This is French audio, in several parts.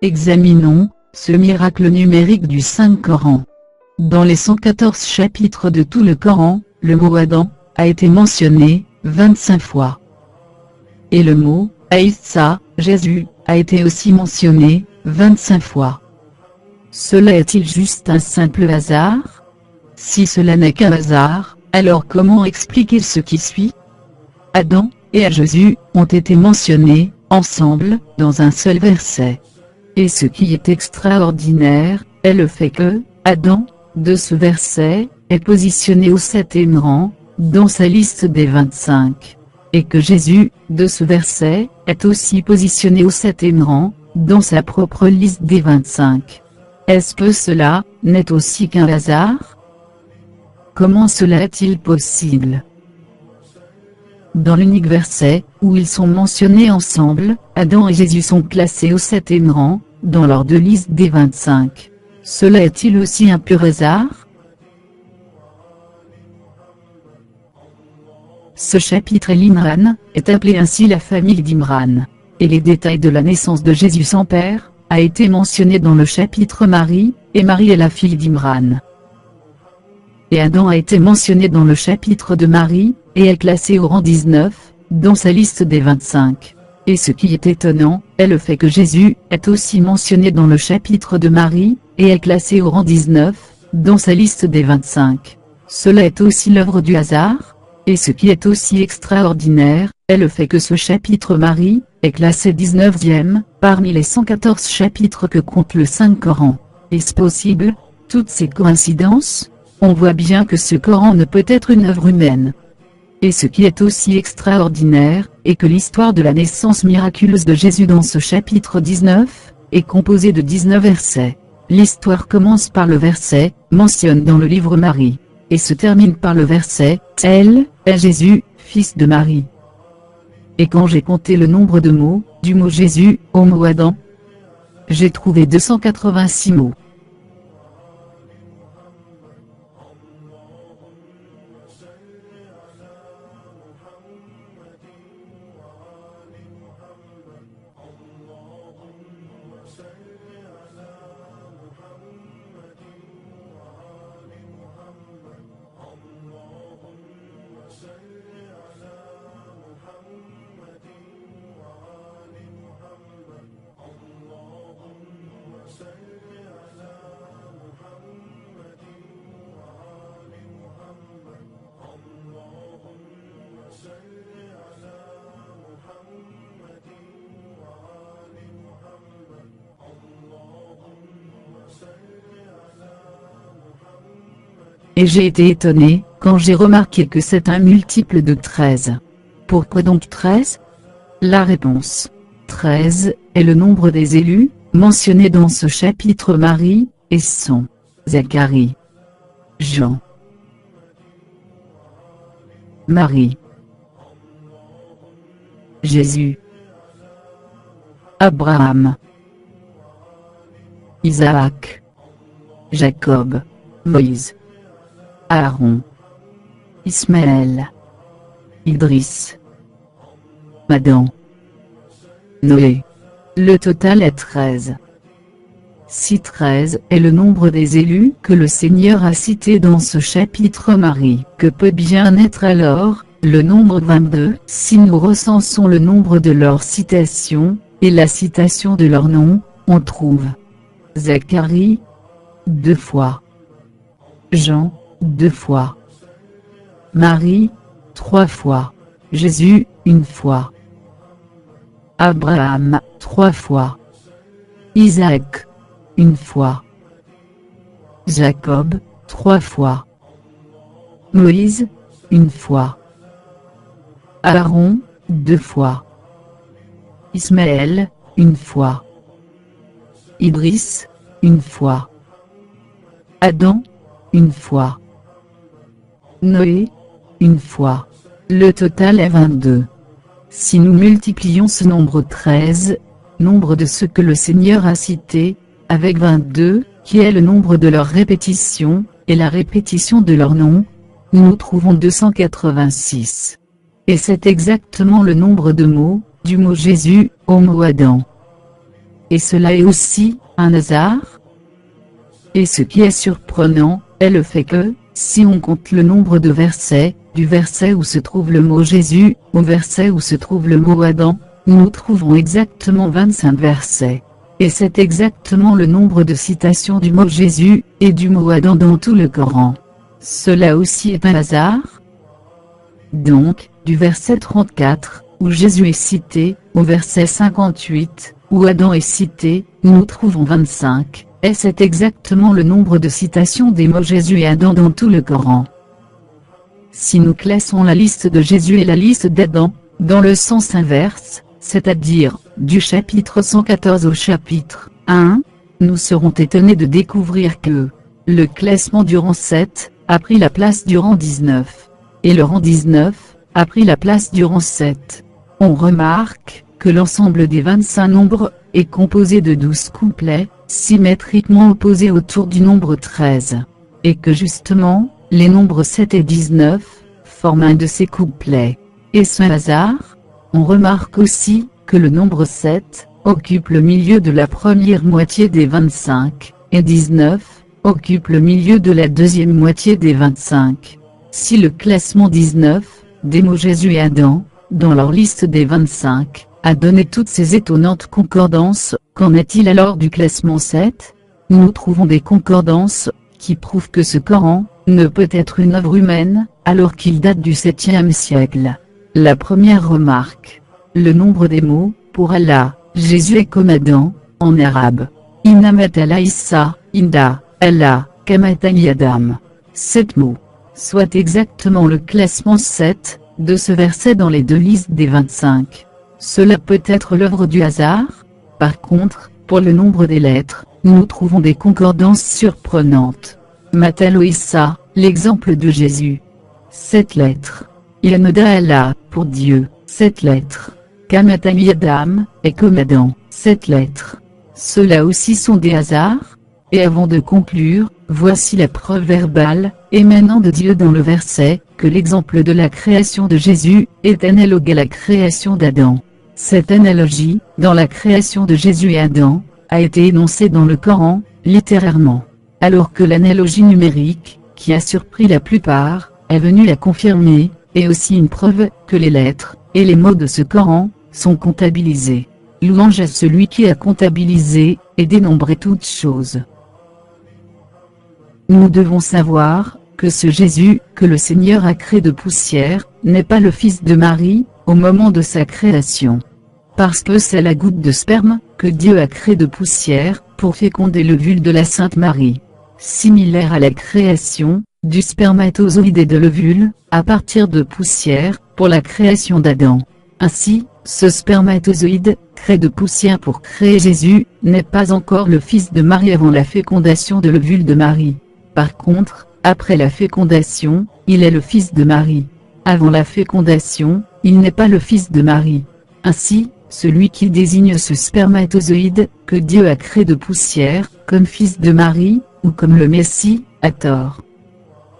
Examinons ce miracle numérique du Saint-Coran. Dans les 114 chapitres de tout le Coran, le mot Adam a été mentionné 25 fois. Et le mot Aïssa, Jésus, a été aussi mentionné 25 fois. Cela est-il juste un simple hasard? Si cela n'est qu'un hasard, alors comment expliquer ce qui suit? Adam et Jésus ont été mentionnés ensemble dans un seul verset. Et ce qui est extraordinaire est le fait que Adam, de ce verset, est positionné au 7e rang dans sa liste des 25. Et que Jésus, de ce verset, est aussi positionné au 7e rang dans sa propre liste des 25. Est-ce que cela n'est aussi qu'un hasard? Comment cela est-il possible? Dans l'unique verset où ils sont mentionnés ensemble, Adam et Jésus sont classés au 7e rang dans leur deux listes des 25. Cela est-il aussi un pur hasard? Ce chapitre El-Imran est appelé ainsi la famille d'Imran. Et les détails de la naissance de Jésus sans père a été mentionné dans le chapitre Marie, et Marie est la fille d'Imran. Et Adam a été mentionné dans le chapitre de Marie, et est classé au rang 19, dans sa liste des 25. Et ce qui est étonnant, est le fait que Jésus est aussi mentionné dans le chapitre de Marie, et est classé au rang 19, dans sa liste des 25. Cela est aussi l'œuvre du hasard? Et ce qui est aussi extraordinaire, est le fait que ce chapitre Marie, est classé 19e, parmi les 114 chapitres que compte le Saint-Coran. Est-ce possible, toutes ces coïncidences? On voit bien que ce Coran ne peut être une œuvre humaine. Et ce qui est aussi extraordinaire, est que l'histoire de la naissance miraculeuse de Jésus dans ce chapitre 19, est composée de 19 versets. L'histoire commence par le verset, mentionne dans le livre Marie, et se termine par le verset, elle est Jésus, fils de Marie. Et quand j'ai compté le nombre de mots, du mot Jésus au mot Adam, j'ai trouvé 286 mots. Et j'ai été étonné, quand j'ai remarqué que c'est un multiple de 13. Pourquoi donc 13? La réponse. 13 est le nombre des élus, mentionnés dans ce chapitre Marie, et sont Zacharie, Jean, Marie, Jésus, Abraham, Isaac, Jacob, Moïse, Aaron, Ismaël, Idriss, Adam, Noé. Le total est 13. Si 13 est le nombre des élus que le Seigneur a cité dans ce chapitre Marie, que peut bien être alors le nombre 22 si nous recensons le nombre de leurs citations, et la citation de leur nom, on trouve Zacharie, 2 fois. Jean, 2 fois. Marie, 3 fois. Jésus, 1 fois. Abraham, 3 fois. Isaac, 1 fois. Jacob, 3 fois. Moïse, 1 fois. Aaron, 2 fois. Ismaël, 1 fois. Idriss, 1 fois. Adam, 1 fois. Noé, 1 fois. Le total est 22. Si nous multiplions ce nombre 13, nombre de ceux que le Seigneur a cités, avec 22, qui est le nombre de leurs répétitions, et la répétition de leur nom, nous trouvons 286. Et c'est exactement le nombre de mots, du mot Jésus, au mot Adam. et cela est aussi un hasard? Et ce qui est surprenant, est le fait que, si on compte le nombre de versets, du verset où se trouve le mot Jésus, au verset où se trouve le mot Adam, nous trouvons exactement 25 versets. Et c'est exactement le nombre de citations du mot Jésus, et du mot Adam dans tout le Coran. Cela aussi est un hasard? Donc, du verset 34, où Jésus est cité, au verset 58, où Adam est cité, nous trouvons 25, et c'est exactement le nombre de citations des mots Jésus et Adam dans tout le Coran. Si nous classons la liste de Jésus et la liste d'Adam, dans le sens inverse, c'est-à-dire, du chapitre 114 au chapitre 1, nous serons étonnés de découvrir que le classement du rang 7 a pris la place du rang 19, et le rang 19 a pris la place du rang 7. On remarque que l'ensemble des 25 nombres est composé de 12 couplets, symétriquement opposés autour du nombre 13, et que justement, les nombres 7 et 19 forment un de ces couplets. Est-ce un hasard? On remarque aussi que le nombre 7 occupe le milieu de la première moitié des 25, et 19 occupe le milieu de la deuxième moitié des 25. Si le classement 19, des mots Jésus et Adam, dans leur liste des 25, a donné toutes ces étonnantes concordances, qu'en est-il alors du classement 7? Nous trouvons des concordances, qui prouvent que ce Coran, ne peut être une œuvre humaine, alors qu'il date du 7e siècle. La première remarque. Le nombre des mots, pour Allah, Jésus est comme Adam, en arabe. Innamat Allah Issa, Inda, Allah, Kamatali Adam. 7 mots. Soit exactement le classement 7, de ce verset dans les deux listes des 25. Cela peut être l'œuvre du hasard? Par contre, pour le nombre des lettres, nous trouvons des concordances surprenantes. Matalo Issa, l'exemple de Jésus. 7 lettres. Ilanoda Allah, pour Dieu, 7 lettres. Kamatali Adam, est comme Adam, 7 lettres. Ceux-là aussi sont des hasards? Et avant de conclure, voici la preuve verbale, émanant de Dieu dans le verset, que l'exemple de la création de Jésus, est analogue à la création d'Adam. Cette analogie, dans la création de Jésus et Adam, a été énoncée dans le Coran, littérairement. Alors que l'analogie numérique, qui a surpris la plupart, est venue la confirmer, et aussi une preuve, que les lettres, et les mots de ce Coran, sont comptabilisés. Louange à celui qui a comptabilisé, et dénombré toutes choses. Nous devons savoir, que ce Jésus, que le Seigneur a créé de poussière, n'est pas le fils de Marie, au moment de sa création. Parce que c'est la goutte de sperme, que Dieu a créé de poussière, pour féconder l'ovule de la Sainte Marie. Similaire à la création, du spermatozoïde et de l'ovule, à partir de poussière, pour la création d'Adam. Ainsi, ce spermatozoïde, créé de poussière pour créer Jésus, n'est pas encore le fils de Marie avant la fécondation de l'ovule de Marie. Par contre, après la fécondation, il est le fils de Marie. Avant la fécondation, il n'est pas le fils de Marie. Ainsi, celui qui désigne ce spermatozoïde, que Dieu a créé de poussière, comme fils de Marie, ou comme le Messie, a tort.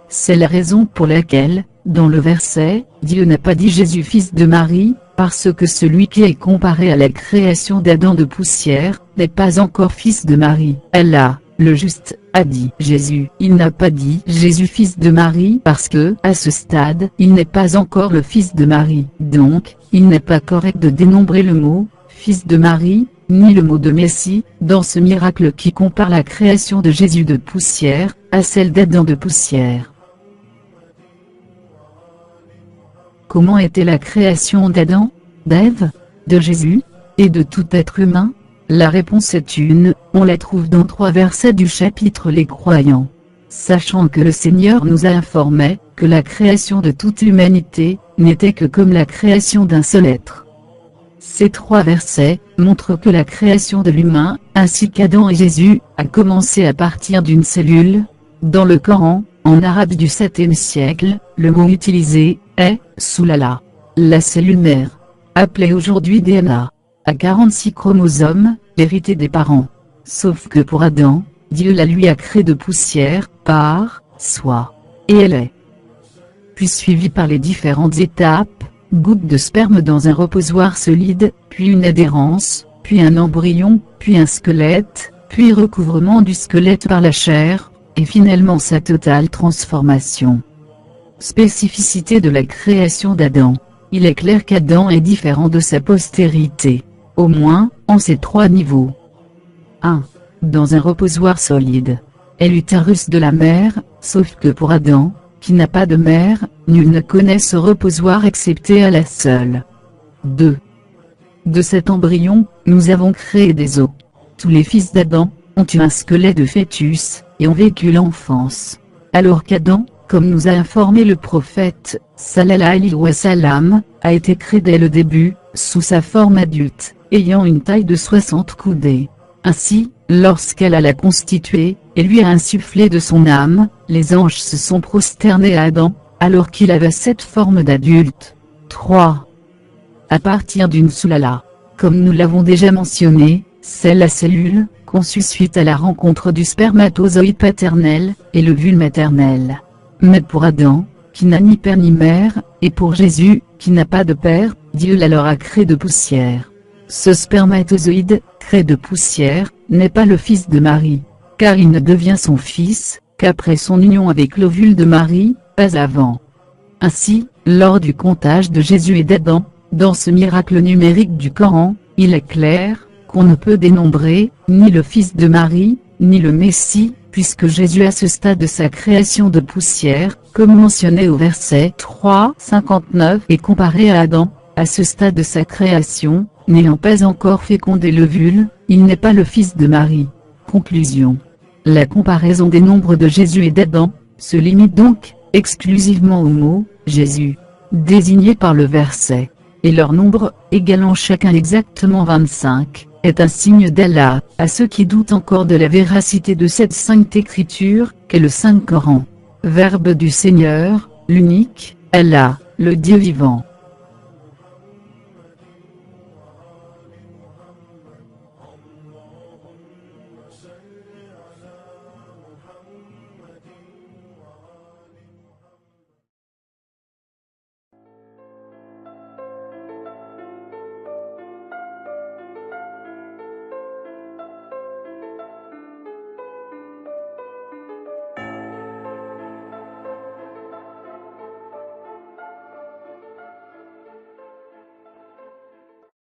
C'est la raison pour laquelle, dans le verset, Dieu n'a pas dit Jésus fils de Marie, parce que celui qui est comparé à la création d'Adam de poussière, n'est pas encore fils de Marie. Allah, le juste, a dit Jésus. Il n'a pas dit Jésus fils de Marie parce que, à ce stade, il n'est pas encore le fils de Marie. Donc, il n'est pas correct de dénombrer le mot, fils de Marie, ni le mot de Messie, dans ce miracle qui compare la création de Jésus de poussière, à celle d'Adam de poussière. Comment était la création d'Adam, d'Ève, de Jésus, et de tout être humain? La réponse est une, on la trouve dans 3 versets du chapitre Les Croyants. Sachant que le Seigneur nous a informé, que la création de toute l'humanité, n'était que comme la création d'un seul être. Ces 3 versets, montrent que la création de l'humain, ainsi qu'Adam et Jésus, a commencé à partir d'une cellule. Dans le Coran, en arabe du 7e siècle, le mot utilisé, est, soulala. La cellule mère. Appelée aujourd'hui DNA. À 46 chromosomes, hérité des parents. Sauf que pour Adam, Dieu la lui a créé de poussière, par soi. Et elle est. Puis suivie par les différentes étapes, goutte de sperme dans un reposoir solide, puis une adhérence, puis un embryon, puis un squelette, puis recouvrement du squelette par la chair, et finalement sa totale transformation. Spécificité de la création d'Adam. Il est clair qu'Adam est différent de sa postérité, au moins, en ces 3 niveaux. 1. Dans un reposoir solide. Est l'utérus de la mère, sauf que pour Adam, qui n'a pas de mère, nul ne connaît ce reposoir excepté à la seule. 2. De cet embryon, nous avons créé des os. Tous les fils d'Adam ont eu un squelette de fœtus, et ont vécu l'enfance. Alors qu'Adam, comme nous a informé le prophète, sallallahu alayhi wa sallam, a été créé dès le début, sous sa forme adulte, ayant une taille de 60 coudées. Ainsi, lorsqu'elle l'a constitué, et lui a insufflé de son âme, les anges se sont prosternés à Adam, alors qu'il avait cette forme d'adulte. 3. À partir d'une soulala. Comme nous l'avons déjà mentionné, c'est la cellule, conçue suite à la rencontre du spermatozoïde paternel, et l'ovule maternel. Mais pour Adam, qui n'a ni père ni mère, et pour Jésus, qui n'a pas de père, Dieu la leur a créé de poussière. Ce spermatozoïde, créé de poussière, n'est pas le fils de Marie, car il ne devient son fils, qu'après son union avec l'ovule de Marie, pas avant. Ainsi, lors du comptage de Jésus et d'Adam, dans ce miracle numérique du Coran, il est clair, qu'on ne peut dénombrer, ni le fils de Marie, ni le Messie, puisque Jésus à ce stade de sa création de poussière, comme mentionné au verset 3:59 et comparé à Adam, à ce stade de sa création, n'ayant pas encore fécondé l'ovule, il n'est pas le fils de Marie. Conclusion. La comparaison des nombres de Jésus et d'Adam, se limite donc, exclusivement au mot « Jésus », désigné par le verset, et leur nombre, égalant chacun exactement 25, est un signe d'Allah, à ceux qui doutent encore de la véracité de cette sainte écriture, qu'est le Saint Coran. Verbe du Seigneur, l'unique, Allah, le Dieu vivant.